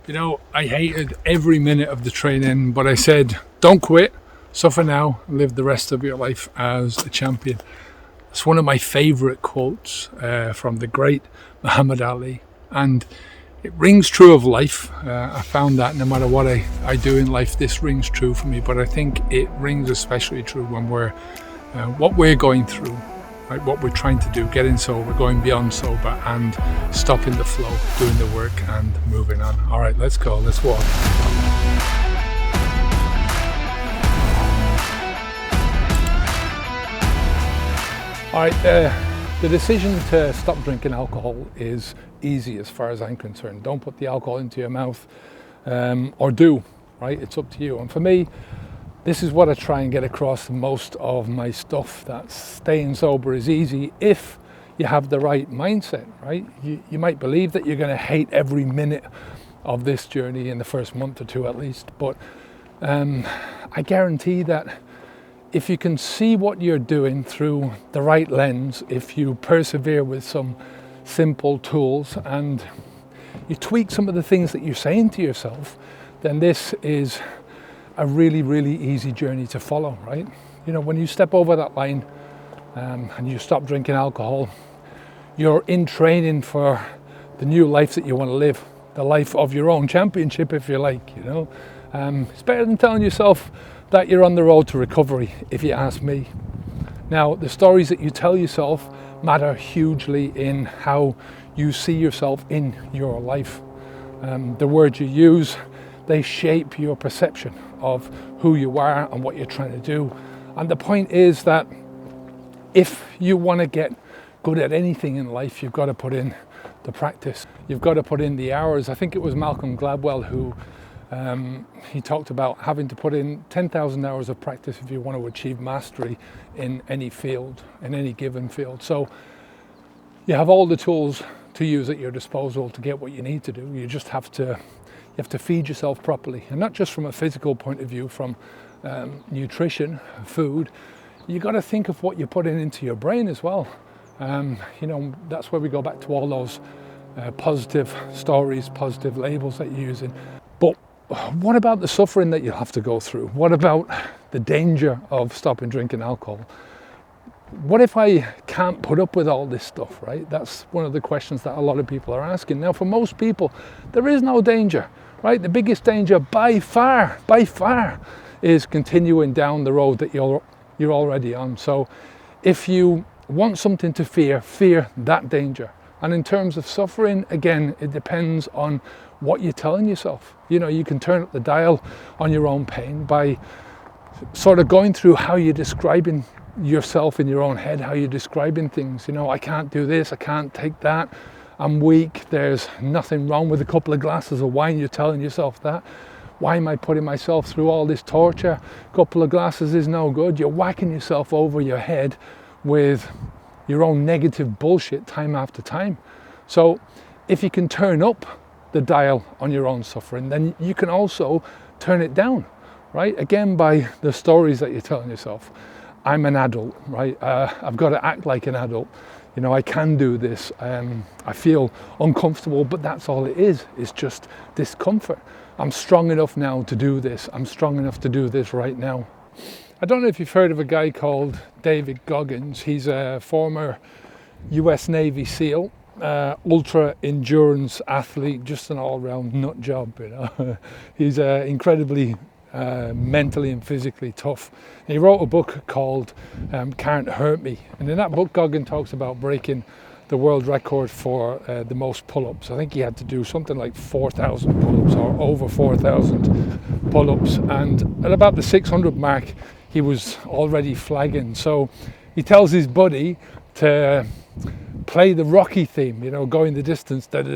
You know, I hated every minute of the training, but I said, don't quit, suffer now, live the rest of your life as a champion. It's one of my favourite quotes from the great Muhammad Ali, and it rings true of life. I found that no matter what I do in life, this rings true for me, but I think it rings especially true when what we're going through, right? What we're trying to do, getting sober, going beyond sober, and stopping the flow, doing the work and moving on. All right, let's go, let's walk. All right, the decision to stop drinking alcohol is easy as far as I'm concerned. Don't put the alcohol into your mouth, or do, right? It's up to you. And for me, this is what I try and get across in most of my stuff, that staying sober is easy if you have the right mindset, right? You might believe that you're going to hate every minute of this journey in the first month or two at least, but I guarantee that if you can see what you're doing through the right lens, if you persevere with some simple tools and you tweak some of the things that you're saying to yourself, then this is a really, really easy journey to follow, right? You know, when you step over that line and you stop drinking alcohol, you're in training for the new life that you want to live, the life of your own championship, if you like, you know. It's better than telling yourself that you're on the road to recovery, if you ask me. Now, the stories that you tell yourself matter hugely in how you see yourself in your life. The words you use, they shape your perception of who you are and what you're trying to do. And the point is that if you want to get good at anything in life, you've got to put in the practice. You've got to put in the hours. I think it was Malcolm Gladwell who he talked about having to put in 10,000 hours of practice if you want to achieve mastery in any field, in any given field. So you have all the tools to use at your disposal to get what you need to do. You just have to feed yourself properly, and not just from a physical point of view, from nutrition, food. You got to think of what you're putting into your brain as well. You know, that's where we go back to all those positive stories, positive labels that you're using. But what about the suffering that you'll have to go through? What about the danger of stopping drinking alcohol? What if I can't put up with all this stuff, right? That's one of the questions that a lot of people are asking. Now, for most people, there is no danger, right? The biggest danger by far, is continuing down the road that you're already on. So if you want something to fear that danger. And in terms of suffering, again, it depends on what you're telling yourself. You know, you can turn up the dial on your own pain by sort of going through how you're describing yourself in your own head, how you're describing things. You know, I can't do this, I can't take that, I'm weak, there's nothing wrong with a couple of glasses of wine. You're telling yourself that. Why am I putting myself through all this torture? A couple of glasses is no good. You're whacking yourself over your head with your own negative bullshit time after time. So if you can turn up the dial on your own suffering, then you can also turn it down, right? Again, by the stories that you're telling yourself. I'm an adult, right? I've got to act like an adult. You know, I can do this. I feel uncomfortable, but that's all it is. It's just discomfort. I'm strong enough now to do this. I'm strong enough to do this right now. I don't know if you've heard of a guy called David Goggins. He's a former US Navy SEAL, ultra endurance athlete, just an all-round nut job, you know. He's incredibly mentally and physically tough. And he wrote a book called Can't Hurt Me. And in that book, Goggins talks about breaking the world record for the most pull-ups. I think he had to do something like 4,000 pull-ups or over 4,000 pull-ups. And at about the 600 mark, he was already flagging. So he tells his buddy to play the Rocky theme, you know, going the distance, on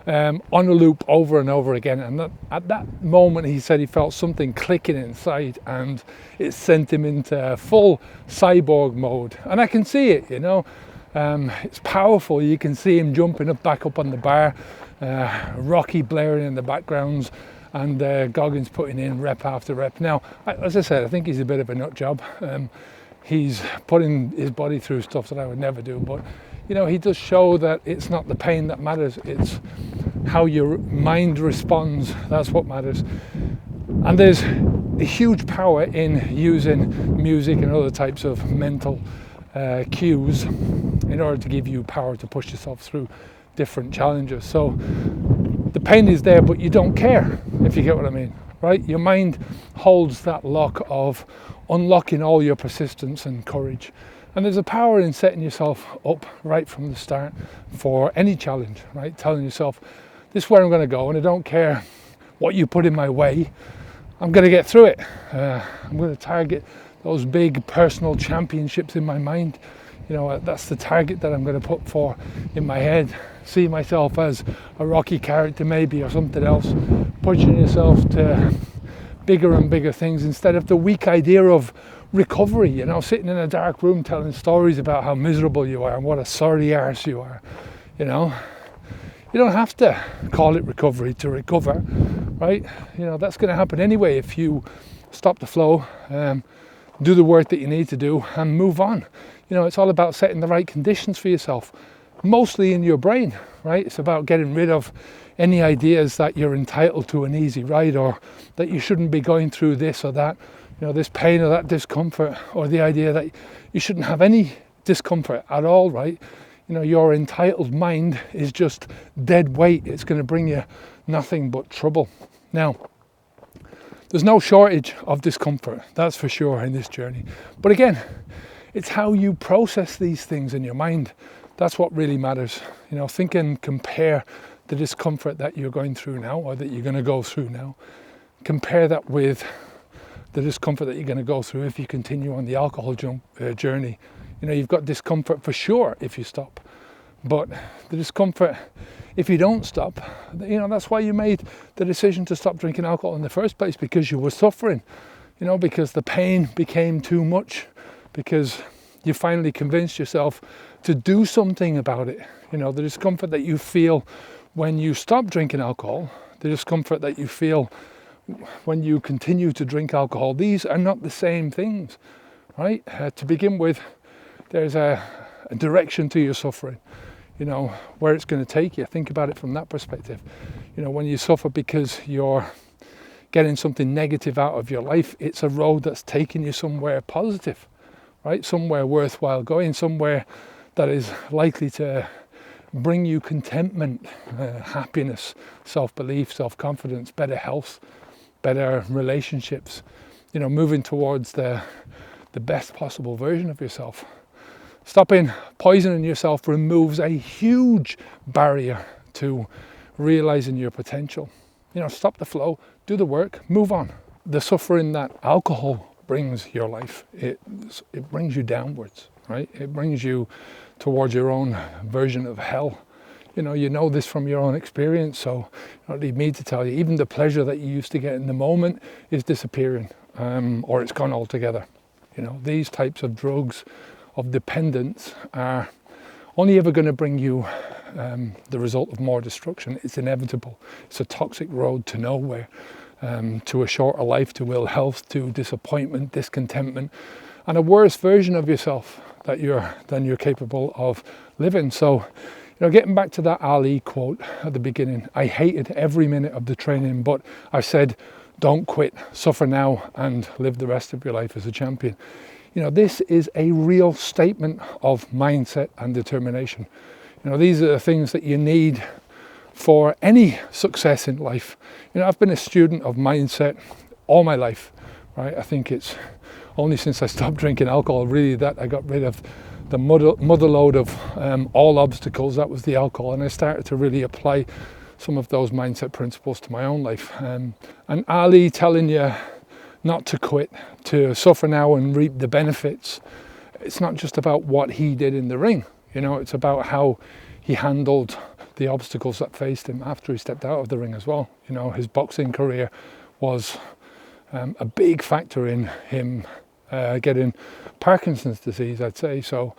a loop over and over again. And at that moment, he said he felt something clicking inside, and it sent him into full cyborg mode. And I can see it, you know. It's powerful. You can see him jumping back up on the bar, Rocky blaring in the backgrounds, and Goggins putting in rep after rep. Now, as I said, I think he's a bit of a nut job. He's putting his body through stuff that I would never do, but you know, he does show that it's not the pain that matters, it's how your mind responds. That's what matters. And there's a huge power in using music and other types of mental cues in order to give you power to push yourself through different challenges. So the pain is there, but you don't care, if you get what I mean, right? Your mind holds that lock of unlocking all your persistence and courage. And there's a power in setting yourself up right from the start for any challenge, right? Telling yourself, this is where I'm going to go, and I don't care what you put in my way. I'm going to get through it. I'm going to target those big personal championships in my mind. You know, that's the target that I'm going to put for in my head. See myself as a Rocky character maybe, or something else. Pushing yourself to bigger and bigger things instead of the weak idea of recovery, you know, sitting in a dark room telling stories about how miserable you are and what a sorry arse you are. You know, you don't have to call it recovery to recover, right? You know, that's going to happen anyway if you stop the flow, do the work that you need to do and move on. You know, it's all about setting the right conditions for yourself, mostly in your brain, right? It's about getting rid of any ideas that you're entitled to an easy ride, or that you shouldn't be going through this or that, you know, this pain or that discomfort, or the idea that you shouldn't have any discomfort at all, right? You know, your entitled mind is just dead weight. It's going to bring you nothing but trouble. Now, there's no shortage of discomfort, that's for sure, in this journey. But again, it's how you process these things in your mind. That's what really matters. You know, think and compare the discomfort that you're going through now, or that you're going to go through now. Compare that with the discomfort that you're going to go through if you continue on the alcohol journey. You know, you've got discomfort for sure if you stop, but the discomfort if you don't stop, you know, that's why you made the decision to stop drinking alcohol in the first place, because you were suffering, you know, because the pain became too much, because you finally convinced yourself to do something about it. You know, the discomfort that you feel when you stop drinking alcohol, the discomfort that you feel when you continue to drink alcohol, these are not the same things, right? To begin with, there's a direction to your suffering, you know, where it's going to take you. Think about it from that perspective. You know, when you suffer because you're getting something negative out of your life, it's a road that's taking you somewhere positive, right? Somewhere worthwhile going, somewhere that is likely to bring you contentment, happiness, self-belief, self-confidence, better health, better relationships, you know, moving towards the best possible version of yourself. Stopping poisoning yourself removes a huge barrier to realizing your potential. You know, stop the flow, do the work, move on. The suffering that alcohol brings your life, it brings you downwards, right? It brings you towards your own version of hell. You know this from your own experience, so you don't need me to tell you. Even the pleasure that you used to get in the moment is disappearing, or it's gone altogether. You know, these types of drugs of dependence are only ever going to bring you the result of more destruction. It's inevitable. It's a toxic road to nowhere, to a shorter life, to ill health, to disappointment, discontentment, and a worse version of yourself than you're capable of living. So, you know, getting back to that Ali quote at the beginning, I hated every minute of the training, but I said, don't quit, suffer now and live the rest of your life as a champion. You know, this is a real statement of mindset and determination. You know, these are the things that you need for any success in life. You know, I've been a student of mindset all my life, right? I think it's only since I stopped drinking alcohol really that I got rid of the mother load of all obstacles. That was the alcohol, and I started to really apply some of those mindset principles to my own life. And Ali telling you not to quit, to suffer now and reap the benefits, it's not just about what he did in the ring. You know, it's about how he handled the obstacles that faced him after he stepped out of the ring as well. You know, his boxing career was a big factor in him getting Parkinson's disease, I'd say. So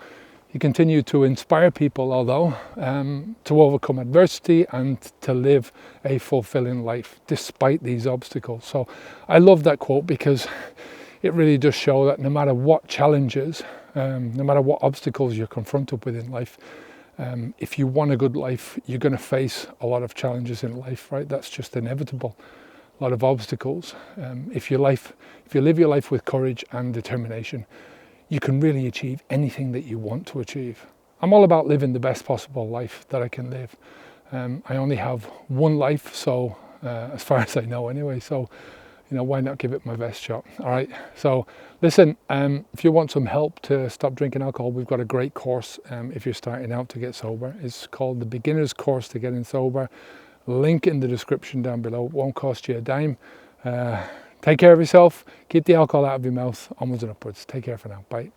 he continued to inspire people, although, to overcome adversity and to live a fulfilling life despite these obstacles. So I love that quote because it really does show that no matter what challenges, no matter what obstacles you're confronted with in life, If you want a good life, you're going to face a lot of challenges in life, right? That's just inevitable. A lot of obstacles. If you live your life with courage and determination, you can really achieve anything that you want to achieve. I'm all about living the best possible life that I can live. I only have one life, so as far as I know anyway, so why not give it my best shot? All right, so listen, if you want some help to stop drinking alcohol, we've got a great course if you're starting out to get sober. It's called the Beginner's Course to Getting Sober. Link in the description down below. It won't cost you a dime. Take care of yourself, keep the alcohol out of your mouth, onwards and upwards. Take care for now, bye.